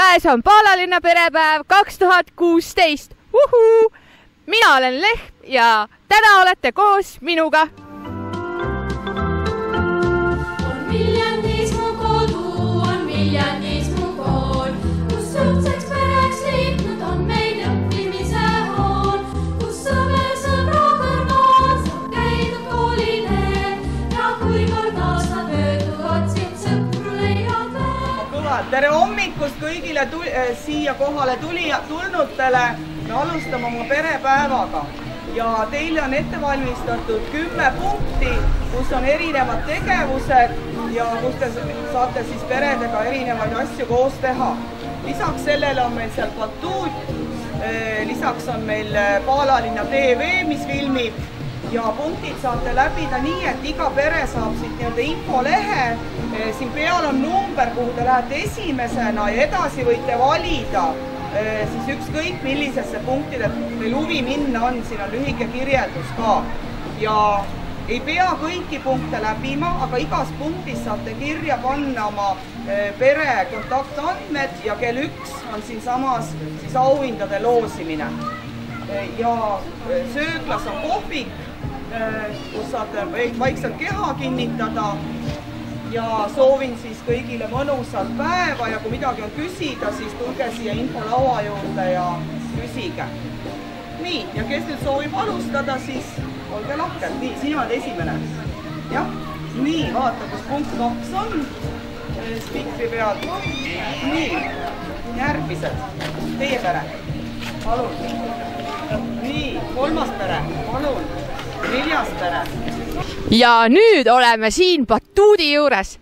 käes on Paalalinna perepäev 2016. Uhuu! Mina olen Lehm ja täna olete koos minuga. On Viljandis mu kodu, on Viljandis mu kool, kus õhtseks pereks liitnud on meid õppimise hoon, kus sõbra kõrval saab käidud kooliteel ja kui kord aasta möödub, otsid sõpru leiad veel. Tere hommikust kõigile siia kohale tulnutele. Me alustame oma perepäevaga ja teile on ette valmistatud 10 punkti, kus on erinevad tegevused ja kus te saate siis peredega erinevaid asju koos teha. Lisaks sellele on meil seal batuut, lisaks on meil Paalalinna TV, mis filmib ja punktid saate läbida nii, et iga pere saab siit nii-öelda infolehe. Siin peal on number, kuhu te lähete esimesena ja edasi võite valida siis ükskõik millisesse punktide teil huvi minna on, siin on lühike kirjeldus ka. Ja ei pea kõiki punkte läbima, aga igas punktis saate kirja panna oma pere kontaktandmed ja kell 1 on siin samas siis auhindade loosimine. Ja sööklas on kohvik, kus saate vaikselt keha kinnitada. Ja soovin siis kõigile mõnusat päeva ja kui midagi on küsida, siis tulge siia infolaua juurde ja küsige. Nii, ja kes nüüd soovib alustada, siis olge lahked. Nii, sina oled esimene. Jah, nii, vaata, kus punkt 2 on spikri peal. Nii, järgmised. Teie pere. Palun. Nii, 3. pere. Palun. 4. pere. Ja nüüd oleme siin batuudi juures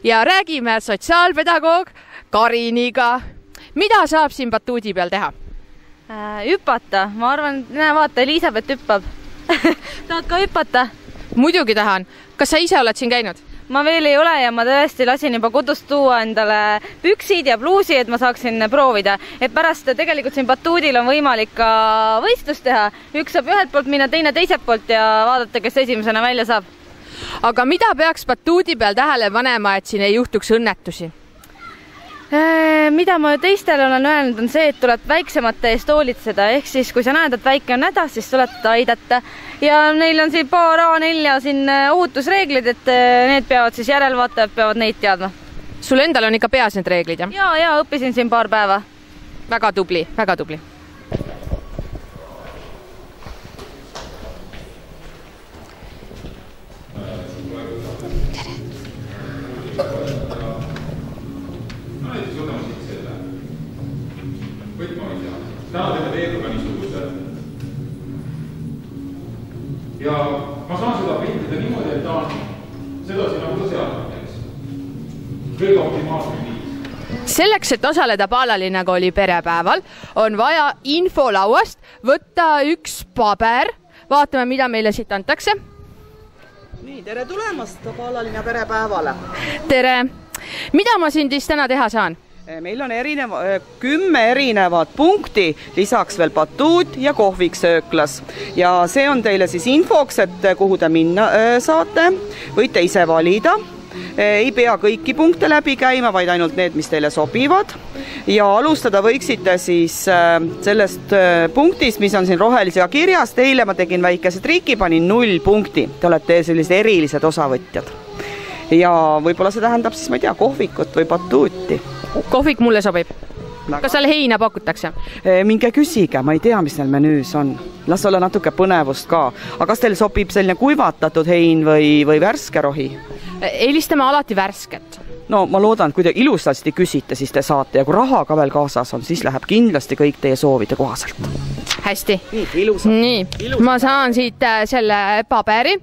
ja räägime sotsiaalpedagoog Kariniga. Mida saab siin batuudi peal teha? Hüpata. Ma arvan, näe vaata, Elisabeth hüppab. Tahad ka hüpata? Muidugi tahan. Kas sa ise oled siin käinud? Ma veel ei ole ja ma tõesti lasin juba kodust tuua endale püksid ja pluusi, et ma saaksin proovida. Et pärast tegelikult siin batuudil on võimalik ka võistlust teha. Üks saab ühelt poolt minna, teine teiselt poolt ja vaadata, kes esimesena välja saab. Aga mida peaks batuudi peal tähele panema, et siin ei juhtuks õnnetusi? Mida ma teistele olen öelnud, on see, et tuleb väiksemate eest hoolitseda. Ehk siis, kui sa näed, et väike on hädas, siis tuleb aidata. Ja neil on siin paar A4 siin ohutusreeglid, et need peavad siis järelvaatajad peavad neid teadma. Sul endal on ikka peas need reeglid, jah? Ja, õppisin siin paar päeva. Väga tubli, väga tubli. Täna teeme teeguga niisuguse. Ja ma saan seda printida niimoodi, et ta on sedasi nagu seadnud. Kõige optimaalne viis. Selleks, et osaleda Paalalinna kooli perepäeval, on vaja infolauast võtta üks paber. Vaatame, mida meile siit antakse. Nii, tere tulemast Paalalinna perepäevale. Tere! Mida ma siin siis täna teha saan? Meil on 10 erinevat punkti, lisaks veel batuut ja kohviksööklas. Ja see on teile siis infoks, et kuhu te minna saate. Võite ise valida. Ei pea kõiki punkte läbi käima, vaid ainult need, mis teile sobivad. Ja alustada võiksite siis sellest punktist, mis on siin rohelisega kirjas. Teile ma tegin väikese triki, panin 0 punkti. Te olete sellised erilised osavõtjad. Ja võib-olla see tähendab siis, ma ei tea, kohvikut või batuuti. Kohvik mulle sobib. Kas seal heina pakutakse? Minge küsige, ma ei tea, mis neil menüüs on. Las olla natuke põnevust ka. Aga kas teil sobib selline kuivatatud hein või värske rohi? Eelistame alati värsket. No ma loodan, et kui te ilusasti küsite, siis te saate. Ja kui raha ka veel kaasas on, siis läheb kindlasti kõik teie soovide kohaselt. Hästi. Nii, ma saan siit selle paberi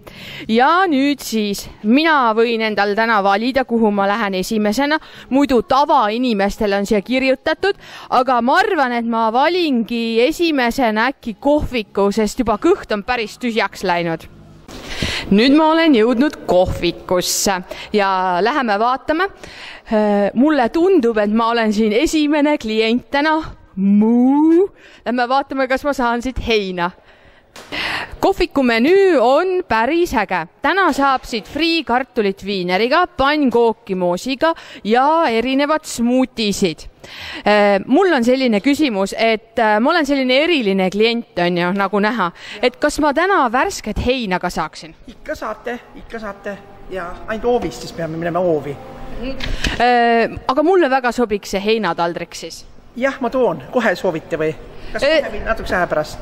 ja nüüd siis mina võin endal täna valida, kuhu ma lähen esimesena. Muidu tavainimestel on siia kirjutatud, aga ma arvan, et ma valingi esimesena äkki kohviku, sest juba kõht on päris tühjaks läinud. Nüüd ma olen jõudnud kohvikusse ja läheme vaatame. Mulle tundub, et ma olen siin esimene klient täna. Lähme vaatame, kas ma saan siit heina. kohviku menüü on päris äge. Täna saab siit friikartulit viineriga, pannkooki moosiga ja erinevad smuutisid. Mul on selline küsimus, et ma olen selline eriline klient, on ju, nagu näha, et kas ma täna värsket heina ka saaksin? Ikka saate ja ainult oovist, siis peame minema oovi. Aga mulle väga sobiks see heinataldrik siis. Jah, ma toon. Kohe soovite või? Kas kohe natukese aja pärast?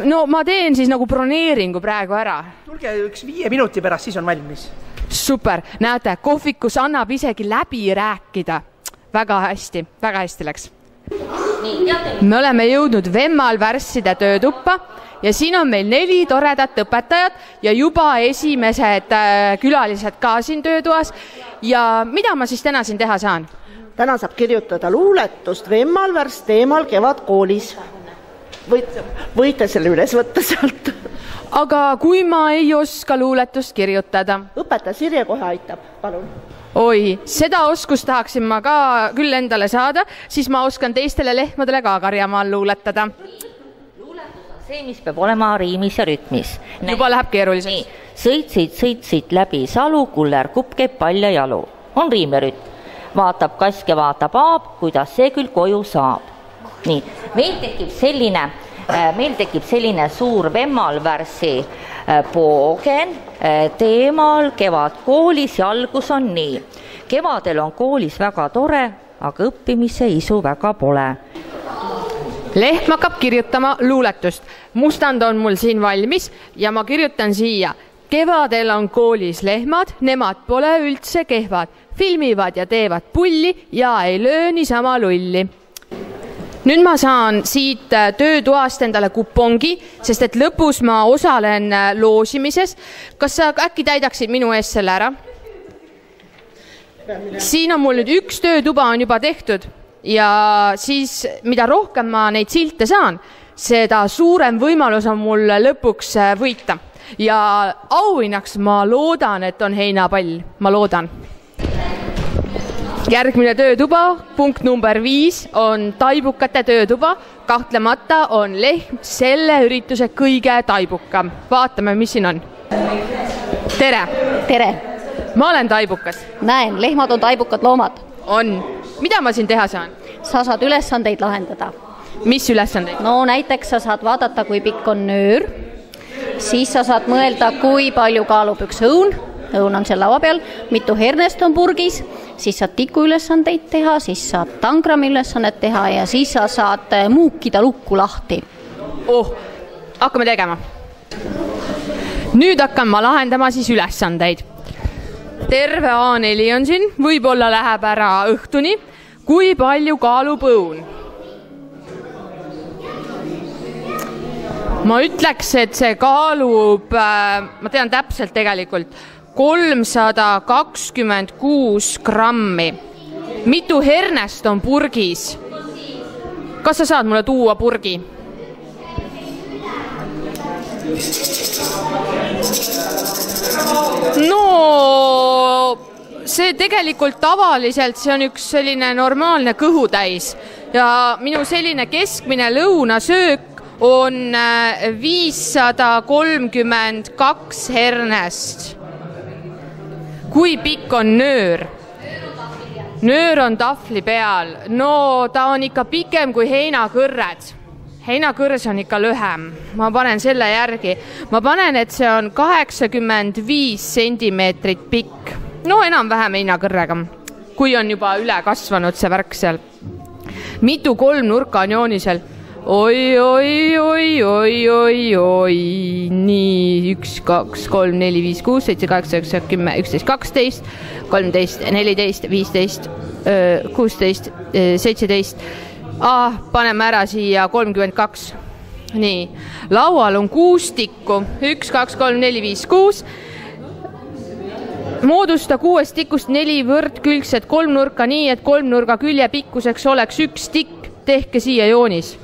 No ma teen siis nagu broneeringu praegu ära. Tulge üks 5 minuti pärast, siis on valmis. Super, näete, kohvikus annab isegi läbi rääkida. Väga hästi läks. Me oleme jõudnud Vemmal värsside töötuppa ja siin on meil 4 toredat õpetajat ja juba esimesed külalised ka siin töötoas. Ja mida ma siis täna siin teha saan? Täna saab kirjutada luuletust Vemmal värss teemal kevadkoolis. Võite selle üles võtta sealt. Aga kui ma ei oska luuletust kirjutada? Õpetaja Sirje kohe aitab, palun. Oi, seda oskust tahaksin ma ka küll endale saada, siis ma oskan teistele lehmadele ka karjamaal luuletada. Luuletus on see, mis peab olema riimis ja rütmis. Juba läheb keeruliseks. Sõitsid läbi salu, kuller kupp käib palja jalu. On riim ja rütm. Vaatab kask ja vaatab aab, kuidas see küll koju saab. Nii, meil tekib selline suur Vemmal värssi poogen teemal kevadkoolis ja algus on nii. Kevadel on koolis väga tore, aga õppimise isu väga pole. Lehm hakkab kirjutama luuletust. Mustand on mul siin valmis ja ma kirjutan siia. Kevadel on koolis lehmad, nemad pole üldse kehvad. Filmivad ja teevad pulli ja ei löö niisama lulli. Nüüd ma saan siit töötoast endale kupongi, sest et lõpus ma osalen loosimises. Kas sa äkki täidaksid minu ees selle ära? Siin on mul nüüd 1 töötuba on juba tehtud ja siis mida rohkem ma neid silte saan, seda suurem võimalus on mul lõpuks võita. Ja auhinnaks ma loodan, et on heinapall. Ma loodan. Järgmine töötuba, punkt number 5, on taibukate töötuba. Kahtlemata on lehm selle ürituse kõige taibukam. Vaatame, mis siin on. Tere! Tere! Ma olen taibukas. Näen, lehmad on taibukad loomad. On. Mida ma siin teha saan? Sa saad ülesandeid lahendada. Mis ülesandeid? No näiteks sa saad vaadata, kui pikk on nöör. Siis sa saad mõelda, kui palju kaalub üks õun. Õun on seal laua peal, mitu hernest on purgis, siis saad tiku ülesandeid teha, siis saad tangrami ülesandeid teha ja siis sa saad muukida lukku lahti. Hakkame tegema. Nüüd hakkan ma lahendama siis ülesandeid. Terve A4 on siin, võib-olla läheb ära õhtuni. Kui palju kaalub õun? Ma ütleks, et see kaalub, ma tean täpselt tegelikult, 326 grammi. Mitu hernest on purgis? Kas sa saad mulle tuua purgi? No, see tegelikult tavaliselt, see on üks selline normaalne kõhutäis ja minu selline keskmine lõunasöök on 532 hernest. Kui pikk on nöör? Nöör on tahvli peal. No ta on ikka pikem kui heinakõrred. Heinakõrs on ikka lühem. Ma panen selle järgi. Ma panen, et see on 85 sentimeetrit pikk. No enam-vähem heinakõrrega. Kui on juba üle kasvanud see värk seal. Mitu kolmnurka on joonisel? Oi. Nii, 1, 2, 3, 4, 5, 6, 7, 8, 9, 10, 11, 12, 13, 14, 15, 16, 17. Paneme ära siia 32. Nii, laual on 6 tikku. 1, 2, 3, 4, 5, 6. Moodusta 6 tikust 4 võrdkülgset kolmnurka nii, et kolmnurga külje pikkuseks oleks 1 tikk. Tehke siia joonis.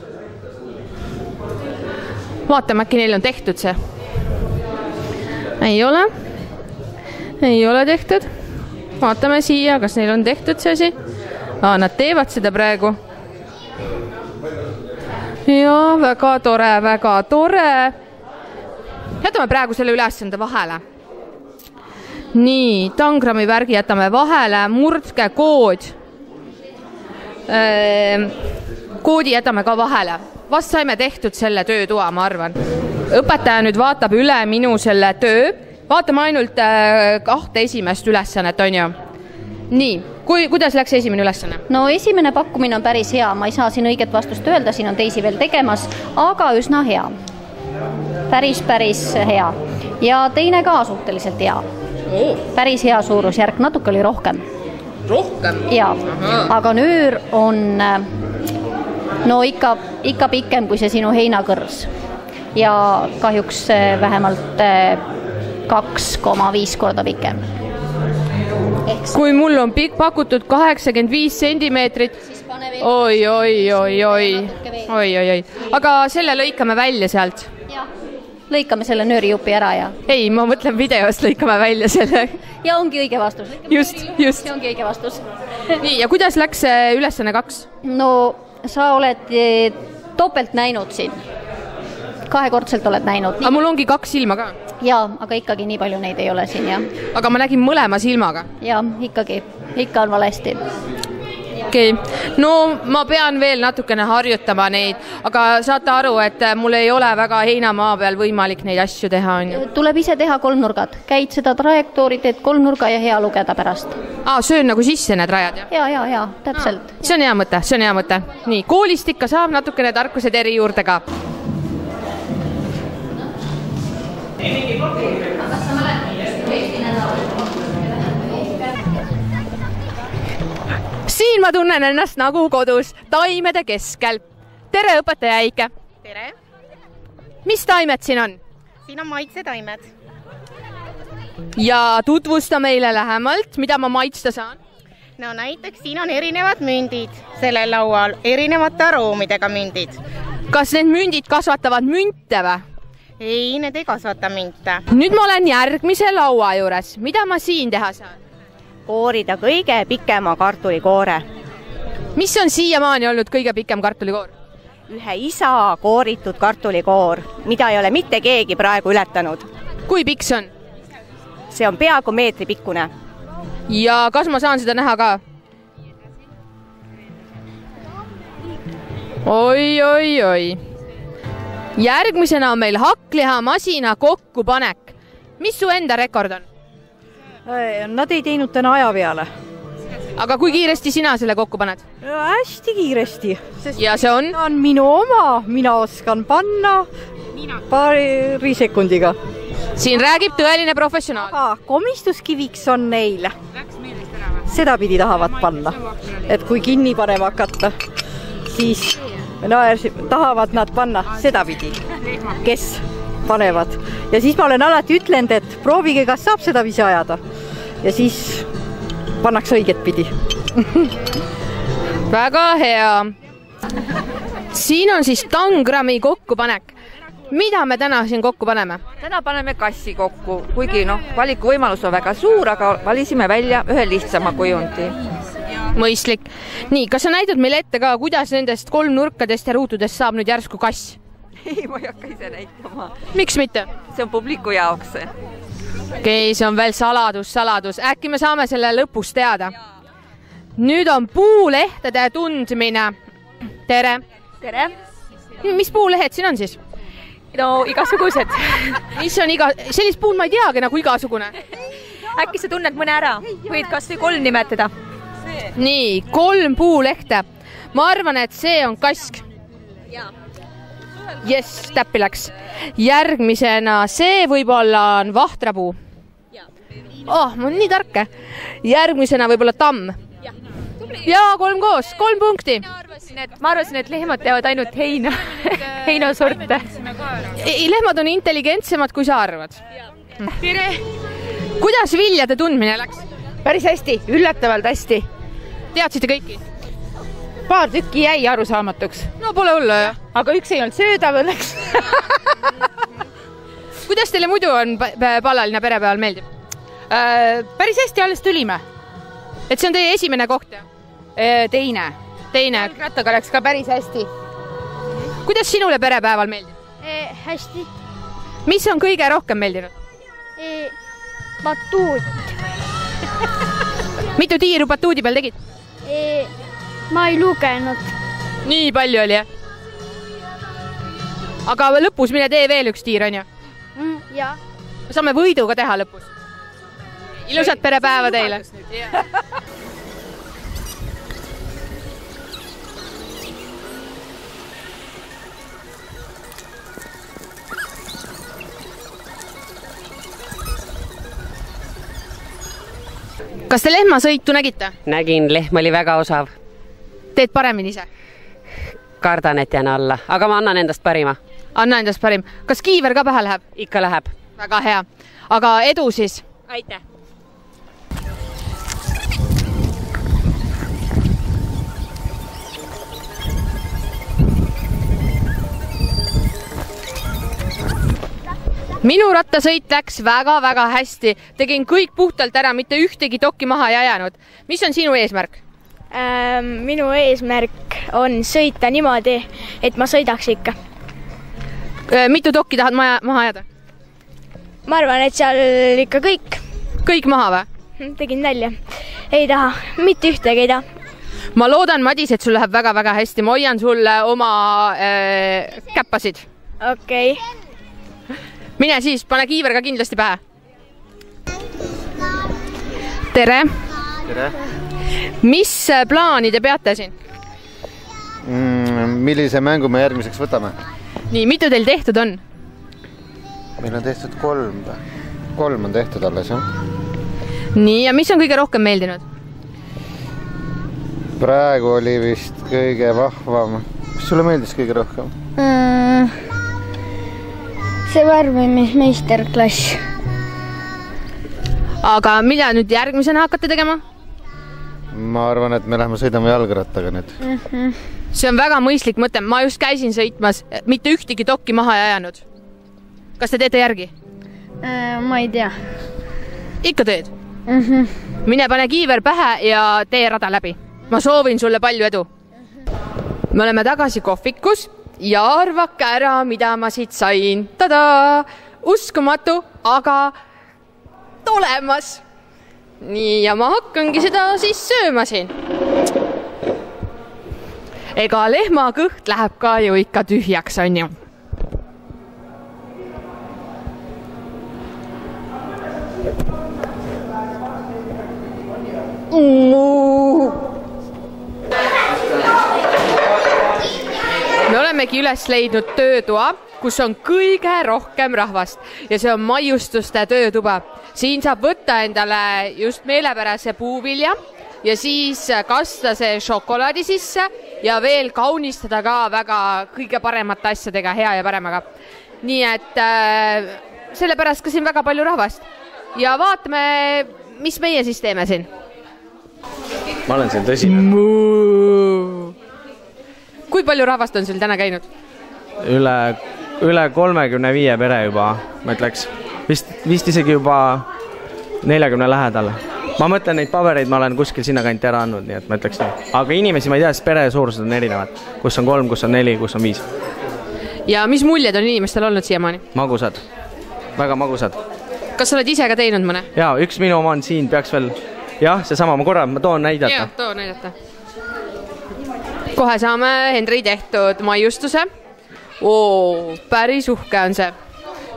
Vaatame, äkki neil on tehtud see. Ei ole tehtud. Vaatame siia, kas neil on tehtud see asi. Nad teevad seda praegu. Ja väga tore. jätame praegu selle ülesande vahele. Nii, tangrami värgi jätame vahele, murdke kood. Koodi jätame ka vahele. Vast saime tehtud selle töötoa, ma arvan. Õpetaja nüüd vaatab üle minu selle töö. Vaatame ainult 2 esimest ülesannet, on ju? Nii, kuidas läks esimene ülesanne? No esimene pakkumine on päris hea, ma ei saa siin õiget vastust öelda, siin on teisi veel tegemas, aga üsna hea. Päris hea. Ja teine ka suhteliselt hea. Päris hea suurusjärk, natuke oli rohkem. Rohkem? Jaa, aga nöör on no ikka pikem kui see sinu heinakõrs. Ja kahjuks vähemalt 2,5 korda pikem. Kui mul on pakutud 85 sentimeetrit, oi. Aga selle lõikame välja sealt. Jah, lõikame selle nöörijupi ära ja... Ei, ma mõtlen videost lõikame välja selle. Ja ongi õige vastus. Just. See ongi õige vastus. Nii, ja kuidas läks ülesanne 2? No, sa oled topelt näinud siin. 2-kordselt oled näinud. Aga mul ongi 2 silma ka. Jaa, aga ikkagi nii palju neid ei ole siin, jah. Aga ma nägin mõlema silmaga. Jaa, ikka on valesti. Okei. No ma pean veel natukene harjutama neid, aga saate aru, et mul ei ole väga heinamaa peal võimalik neid asju teha, on ju? Tuleb ise teha 3 nurgad. Käid seda trajektoori, teed 3 nurga ja hea lugeda pärast. Söön nagu sisse need rajad, jah? Jaa, täpselt. See on hea mõte. Nii, koolist ikka saab natukene tarkused eri juurde ka. Siin ma tunnen ennast nagu kodus, taimede keskel. Tere, õpetaja Eike! Tere! Mis taimed siin on? Siin on maitsetaimed. Ja tutvusta meile lähemalt, mida ma maitsta saan? No näiteks siin on erinevad mündid sellel laual, erinevate aroomidega mündid. Kas need mündid kasvatavad münte või? Ei, need ei kasvata münte. Nüüd ma olen järgmise laua juures. Mida ma siin teha saan? Koorida kõige pikema kartulikoore. Mis on siiamaani olnud kõige pikem kartulikoor? Ühe isa kooritud kartulikoor, mida ei ole mitte keegi praegu ületanud. Kui pikk see on? See on peaaegu meetri pikkune. Ja kas ma saan seda näha ka? Oi. Järgmisena on meil hakklihamasina kokkupanek. Mis su enda rekord on? Nad ei teinud täna aja peale. Aga kui kiiresti sina selle kokku paned? Hästi kiiresti. Ja see on? On minu oma, mina oskan panna paari sekundiga. Siin räägib tõeline professionaal. Aga komistuskiviks on neil. Seda pidi tahavad panna. Et kui kinni panema hakata, siis tahavad nad panna seda pidi, kes panevad. Ja siis ma olen alati ütlenud, et proovige, kas saab seda visi ajada. Ja siis pannakse õiget pidi. Väga hea. Siin on siis tangrami kokkupanek. Mida me täna siin kokku paneme? Täna paneme kassi kokku, kuigi valikuvõimalus on väga suur, aga valisime välja ühe lihtsama kujundi. Mõistlik. Nii, kas sa näidad meile ette ka, kuidas nendest 3 nurkadest ja ruutudest saab nüüd järsku kass? Ei, ma ei hakka ise näitama. Miks mitte? See on publiku jaoks. Okei, see on veel saladus. Äkki me saame selle lõpus teada? Nüüd on puulehtede tundmine. Tere! Tere! Mis puulehed siin on siis? No igasugused. Mis on sellist puud ma ei teagi nagu igasugune. Äkki sa tunned mõne ära? Võid kas või 3 nimetada? Nii, 3 puulehte. Ma arvan, et see on kask. Jess, täppi läks. Järgmisena see võib-olla on vahtrapuu. Ma olen nii tarke. Järgmisena võib-olla tamm. Ja 3 koos, 3 punkti. Ma arvasin, et lehmad teevad ainult heinasorte. Lehmad on intelligentsemad, kui sa arvad. Tere! Kuidas viljade tundmine läks? Päris hästi, üllatavalt hästi. Teadsite kõiki? Paar tükki jäi arusaamatuks. No pole hullu, jah. Aga üks ei olnud söödav õnneks. Kuidas teile muidu on pallaline perepäeval meeldib? Päris hästi, alles tulime. Et see on teie esimene koht, jah? Teine. Rattaga läks ka päris hästi. Kuidas sinule perepäeval meeldib? Hästi. mis on kõige rohkem meeldinud? Batuut. Mitu tiiru batuudi peal tegid? Ma ei lugenud. Nii palju oli, jah? Aga lõpus mine tee veel üks tiir, on ju? Jah. Saame võiduga teha lõpus. Ilusat perepäeva teile. Kas te lehmasõitu nägite? Nägin, lehm oli väga osav. Teed paremini ise? Kardan, et jään alla, aga ma annan endast parima. Anna endast parim. Kas kiiver ka pähe läheb? Ikka läheb. Väga hea. Aga edu siis? Aitäh! Minu rattasõit läks väga-väga hästi. Tegin kõik puhtalt ära, mitte ühtegi dokki maha ei ajanud. Mis on sinu eesmärk? Minu eesmärk on sõita niimoodi, et ma sõidaks ikka. Mitu dokki tahad maha ajada? Ma arvan, et seal ikka kõik. Kõik maha või? Tegin nalja. Ei taha, mitte ühtegi ei taha. Ma loodan, Madis, et sul läheb väga-väga hästi. Ma hoian sulle oma käppasid. Okei. Mine siis, pane kiiver ka kindlasti pähe. Tere! Tere! Mis plaani te peate siin? Millise mängu me järgmiseks võtame? Nii, mitu teil tehtud on? Meil on tehtud 3. 3 on tehtud alles, jah. Nii, ja mis on kõige rohkem meeldinud? Praegu oli vist kõige vahvam. Mis sulle meeldis kõige rohkem? See värvimismeisterklass. Aga mida nüüd järgmisena hakkate tegema? Ma arvan, et me lähme sõidame jalgrattaga nüüd. See on väga mõistlik mõte. Ma just käisin sõitmas, mitte ühtegi dokki maha ei ajanud. Kas te teete järgi? Ma ei tea. Ikka teed? Mine pane kiiver pähe ja tee rada läbi. Ma soovin sulle palju edu. Me oleme tagasi kohvikus. Ja arvake ära, mida ma siit sain. Tada! Uskumatu, aga tulemas. Nii, ja ma hakkangi seda siis sööma siin. Ega lehma kõht läheb ka ju ikka tühjaks, on ju. Me olemegi üles leidnud töötoa, kus on kõige rohkem rahvast ja see on maiustuste töötuba. Siin saab võtta endale just meelepärase puuvilja ja siis kasta see šokolaadi sisse ja veel kaunistada ka väga kõige paremate asjadega, hea ja paremaga. Nii et sellepärast ka siin väga palju rahvast. Ja vaatame, mis meie siis teeme siin. Ma olen siin tõsine. Kui palju rahvast on sul täna käinud? Üle 35 pere juba, ma ütleks. Vist isegi juba 40 lähedal. Ma mõtlen, neid pabereid ma olen kuskil sinna kanti ära andnud, nii et ma ütleks nii. Aga inimesi ma ei tea, sest pere suurused on erinevad. Kus on 3, kus on 4, kus on 5. Ja mis muljed on inimestel olnud siiamaani? Magusad. Väga magusad. Kas sa oled ise ka teinud mõne? Jaa, üks minu oma on siin, peaks veel... Jah, see sama, ma toon näidata. Jah, too näidata. Kohe saame Henri tehtud maiustuse. Päris uhke on see.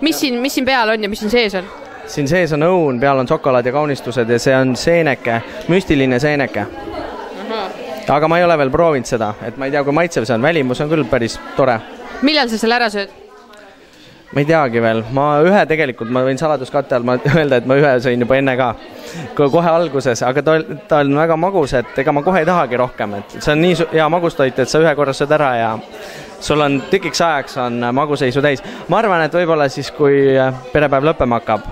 Mis siin peal on ja mis siin sees on? Siin sees on õun, peal on šokolaad ja kaunistused ja see on seeneke, müstiline seeneke. Aga ma ei ole veel proovinud seda, et ma ei tea, kui maitsev see on. Välimus on küll päris tore. Millal sa selle ära sööd? Ma ei teagi veel. Ma tegelikult, ma võin saladuskatte all öelda, et ma ühe sõin juba enne ka. Kohe alguses, aga ta on väga magus, et ega ma kohe ei tahagi rohkem. Et see on nii hea magustoit, et sa ühe korra sööd ära ja sul on tükiks ajaks on maguseisu täis. Ma arvan, et võib-olla siis, kui perepäev lõppema hakkab.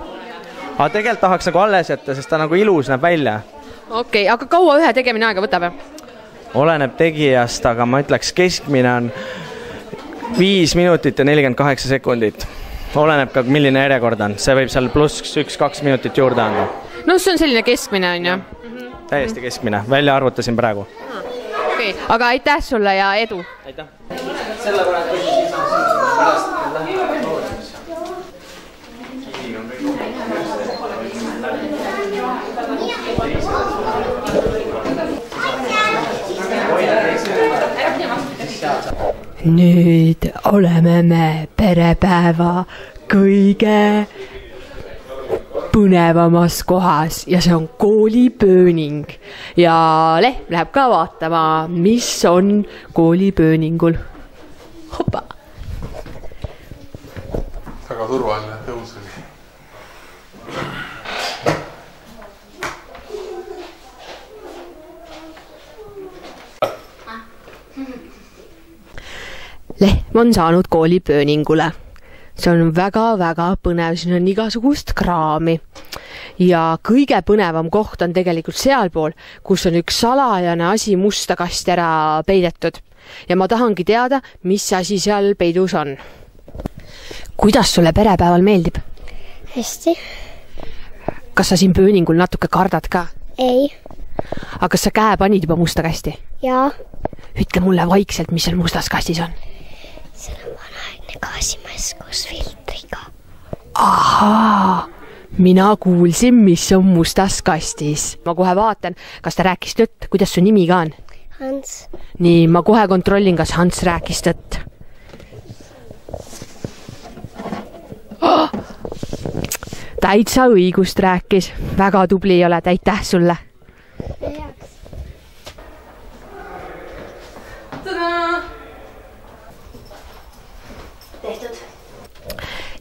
Aga tegelikult tahaks nagu alles jätta, sest ta nagu ilus näeb välja. Okei, aga kaua ühe tegemine aega võtab? Oleneb tegijast, aga ma ütleks keskmine on 5 minutit ja 48 sekundit. Oleneb ka, milline järjekord on. See võib seal pluss 1-2 minutit juurde anda. No see on selline keskmine, on ju? Täiesti keskmine. Välja arvutasin praegu. Okei, aga aitäh sulle ja edu! Aitäh! nüüd oleme me perepäeva kõige põnevamas kohas ja see on koolipööning ja Lehm läheb ka vaatama, mis on koolipööningul. Hopa! Väga turvaline tõus oli. Lehm on saanud koolipööningule. See on väga-väga põnev, siin on igasugust kraami. Ja kõige põnevam koht on tegelikult sealpool, kus on üks salajane asi musta kasti ära peidetud. Ja ma tahangi teada, mis asi seal peidus on. Kuidas sulle perepäeval meeldib? Hästi. Kas sa siin pööningul natuke kardad ka? Ei. Aga kas sa käe panid juba musta kasti? Jaa. Ütle mulle vaikselt, mis seal mustas kastis on. Seal on vanaegne gaasimass koos filtriga. Ahaa, mina kuulsin, mis on mustas kastis. Ma kohe vaatan, kas ta rääkis tõtt, kuidas su nimi ka on? Hans. Nii, ma kohe kontrollin, kas Hans rääkis tõtt. Oh! Täitsa õigust rääkis. Väga tubli ei ole, aitäh sulle. Tehtud.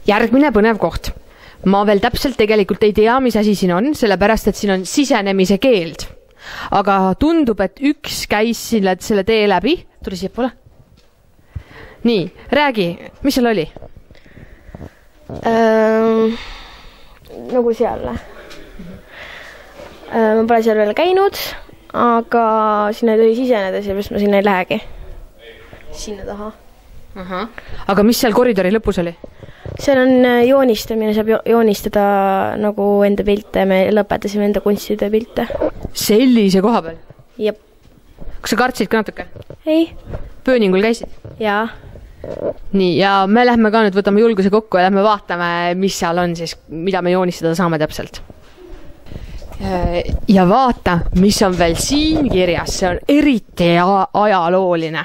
Järgmine põnev koht. Ma veel täpselt tegelikult ei tea, mis asi siin on, sellepärast, et siin on sisenemise keeld. Aga tundub, et üks käis selle tee läbi. Tuli siia poole. Nii, räägi, mis seal oli? Nagu seal. Ma pole seal veel käinud, aga sinna ei tohi siseneda, sellepärast ma sinna ei lähegi. Sinna taha. Aga mis seal koridori lõpus oli? Seal on joonistamine, saab joonistada nagu enda pilte, me lõpetasime enda kunstide pilte. Sellise koha peal? Jep. Kas sa kartsid ka natuke? Ei. Pööningul käisid? Jaa. Nii, ja me lähme ka nüüd, võtame julguse kokku ja lähme vaatame, mis seal on siis, mida me joonistada saame täpselt. Ja vaata, mis on veel siin kirjas, see on eriti ajalooline.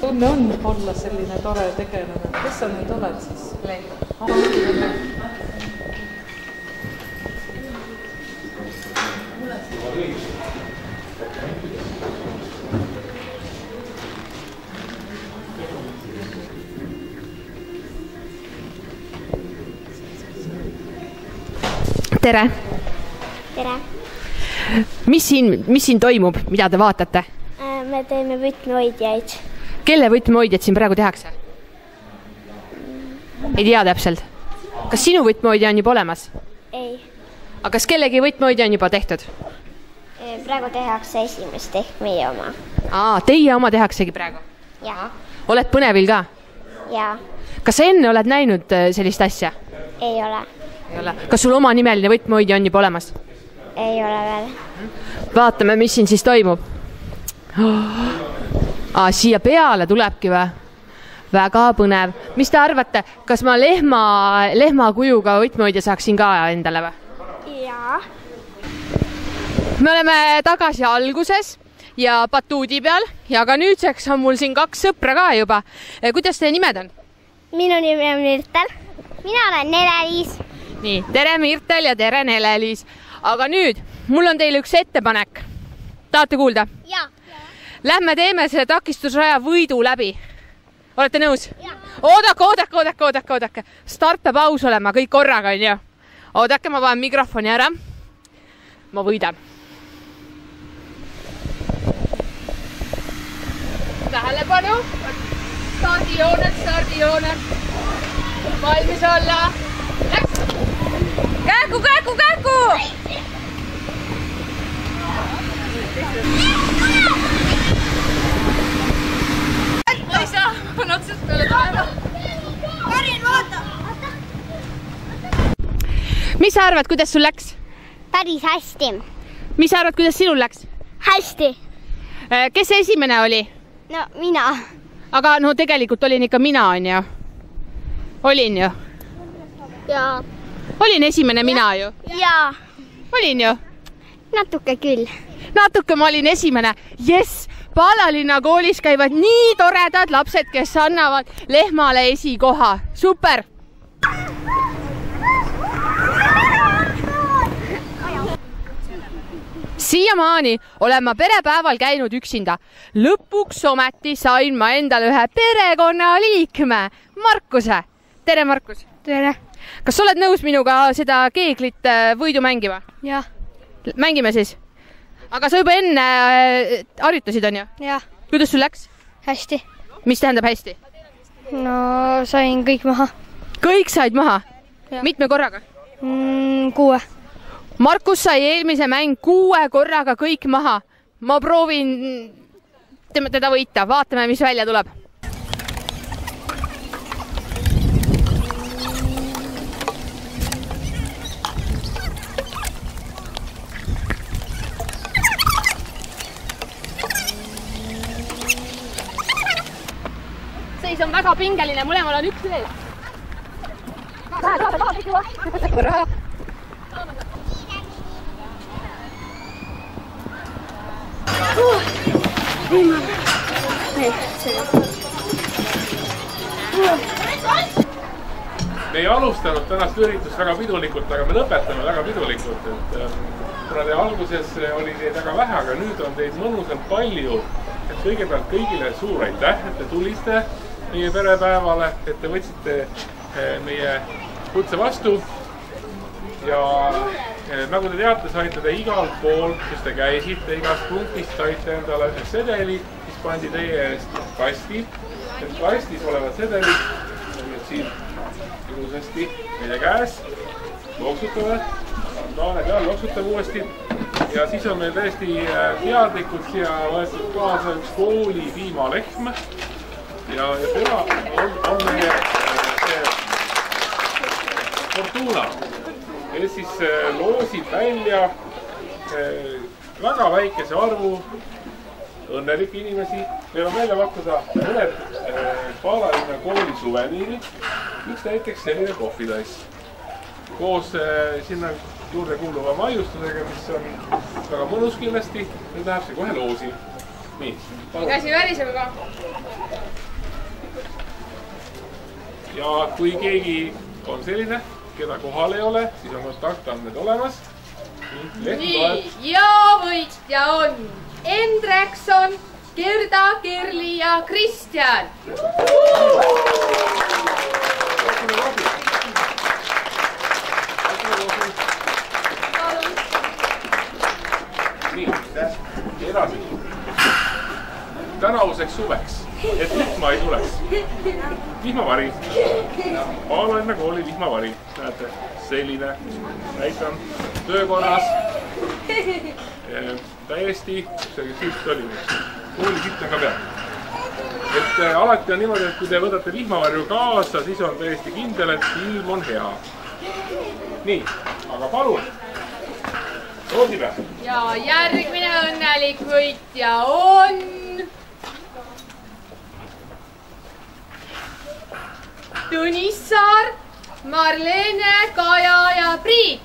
Tunne on olla selline tore tegelane. Kes sa nüüd oled siis? Tere! Tere! Mis siin toimub? Mida te vaatate? Me teeme võtmehoidjaid. Kelle võtmehoidjad siin praegu tehakse? Ei tea täpselt. Kas sinu võtmehoidja on juba olemas? Ei. Aga kas kellegi võtmehoidja on juba tehtud? Praegu tehakse esimest ehk meie oma. Teie oma tehaksegi praegu? Jaa. Oled põnevil ka? Jaa. Kas sa enne oled näinud sellist asja? Ei ole. Ei ole. Kas sul oma nimeline võtmehoidja on juba olemas? Ei ole veel. Vaatame, mis siin siis toimub. Siia peale tulebki või? Väga põnev. Mis te arvate, kas ma lehma kujuga võtmehoidja saaksin ka endale või? Jaa. Me oleme tagasi alguses ja batuudi peal ja ka nüüdseks on mul siin 2 sõpra ka juba. Kuidas teie nimed on? Minu nimi on Mirtel. Mina olen Nele-Liis. Nii, tere Mirtel ja tere Nele-Liis. Aga nüüd, mul on teile üks ettepanek. Tahate kuulda? Jaa. Lähme teeme selle takistusraja võidu läbi. Olete nõus? Oodake. Start peab aus olema, kõik korraga on ju. Oodake, ma panen mikrofoni ära. Ma võidan. Tähelepanu. Stardijooned. Valmis olla. Läks. Käku. Ei saa, on otsast peale tulema. Karin, vaata! Mis sa arvad, kuidas sul läks? Päris hästi. Mis sa arvad, kuidas sinul läks? Hästi. Kes esimene oli? No mina. Aga no tegelikult olin ikka mina, on ju? Olin ju? Jaa. Olin esimene mina ju? Jaa. Olin ju? Natuke küll. Natuke ma olin esimene. Jess! Paalalinna koolis käivad nii toredad lapsed, kes annavad lehmale esikoha. Super! Siiamaani olen ma perepäeval käinud üksinda. Lõpuks ometi sain ma endale ühe perekonnaliikme, Markuse. Tere, Markus! Tere! Kas oled nõus minuga seda keeglit võidu mängima? Jah. Mängime siis? Aga sa juba enne harjutasid, on ju? Jah. Kuidas sul läks? Hästi. Mis tähendab hästi? No sain kõik maha. Kõik said maha? Ja. Mitme korraga? 6. Markus sai eelmise mäng 6 korraga kõik maha. Ma proovin teda võita. Vaatame, mis välja tuleb. Seis on väga pingeline, mõlemal on üks veel. Raha. Me ei alustanud tänast üritust väga pidulikult, aga me lõpetame väga pidulikult. Kuna te alguses oli teid väga vähe, aga nüüd on teid mõnusalt palju. Et kõigepealt kõigile suur aitäh, et te tuliste meie perepäevale, et te võtsite meie kutse vastu. Ja nagu te teate, saite te igal pool, kus te käisite, igast punktist saite endale sedeli, mis pandi teie eest kasti. Et kastis olevad sedelid, nüüd siin ilusasti meie käes, loksutavad, Taane peal loksutab uuesti. Ja siis on meil tõesti teadlikult siia võetud kaasa üks kooli piimalehm. Ja tema on meie Fortuna, kes siis loosib välja väga väikese arvu õnnelikke inimesi. Meil on välja pakkuda mõned Paalalinna kooli suveniirid, üks näiteks selline kohvitass. Koos sinna juurde kuuluva maiustusega, mis on väga mõnus kindlasti, nüüd läheb see kohe loosi. Nii, käsi väriseb ka. Ja kui keegi on selline, keda kohal ei ole, siis on kontaktandmed olemas. Nii, ja võitja on Endrekson, Gerda, Kerli ja Kristjan. Nii, edasi. Tänavuseks suveks, et vihma ei tuleks. Vihmavari. Paalalinna kooli vihmavari. Näete, selline. Näitan töökorras. Täiesti, see silt oli. Kooli silt on ka peal. Et alati on niimoodi, et kui te võtate vihmavarju kaasa, siis on täiesti kindel, et ilm on hea. Nii, aga palun. Roosipea. Ja järgmine õnnelik võitja on Tõnis Saar, Marlene, Kaja ja Priit.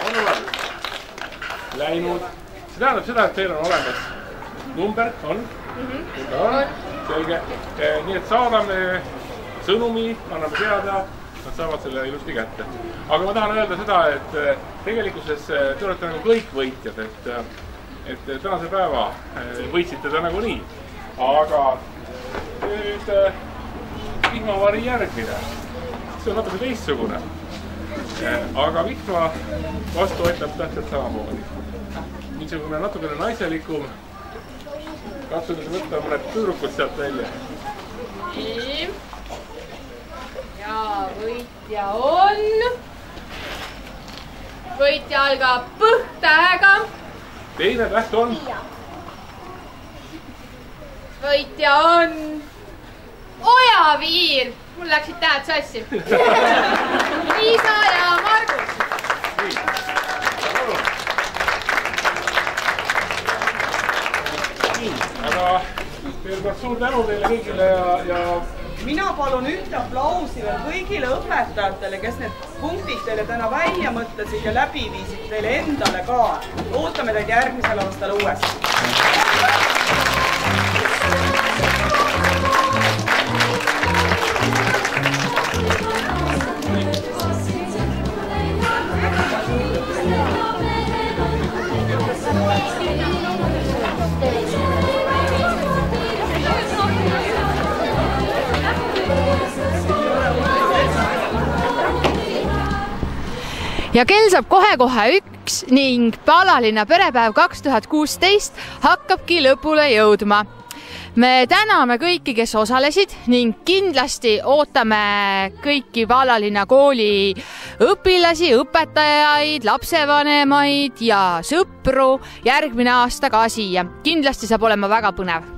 On olemas. Läinud. See tähendab seda, et teil on olemas number, on? Selge. Nii et saadame sõnumi, anname teada, nad saavad selle ilusti kätte. Aga ma tahan öelda seda, et tegelikkuses te olete nagu kõik võitjad, et tänase päeva võitsite ta nagu nii. Aga nüüd vihmavari järgmine, see on natuke teistsugune. Aga vihma vastu aitab tähtsalt samamoodi. Niisugune natukene naiselikum. Katsunud võtta mõned tüdrukud sealt välja. Nii. Ja võitja on... Võitja algab P-tähega. Teine täht on... Võitja on... Ojaviir. Mul läksid tähed sassi. Liisa ja Margus. suur tänu teile kõigile ja mina palun ühte aplausi veel kõigile õpetajatele, kes need punktid teile täna välja mõtlesid ja läbi viisid teile endale ka. Ootame teid järgmisel aastal uuesti. Ja kell saab kohe-kohe 1 ning Paalalinna perepäev 2016 hakkabki lõpule jõudma. Me täname kõiki, kes osalesid ning kindlasti ootame kõiki Paalalinna kooli õpilasi, õpetajaid, lapsevanemaid ja sõpru järgmine aasta ka siia. Kindlasti saab olema väga põnev.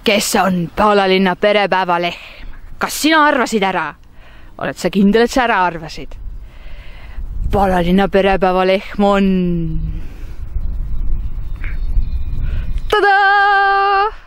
Kes on Paalalinna perepäeva lehm? Kas sina arvasid ära? Oled sa kindel, et sa ära arvasid? Paalalinna perepäeva lehm on... Tadaa!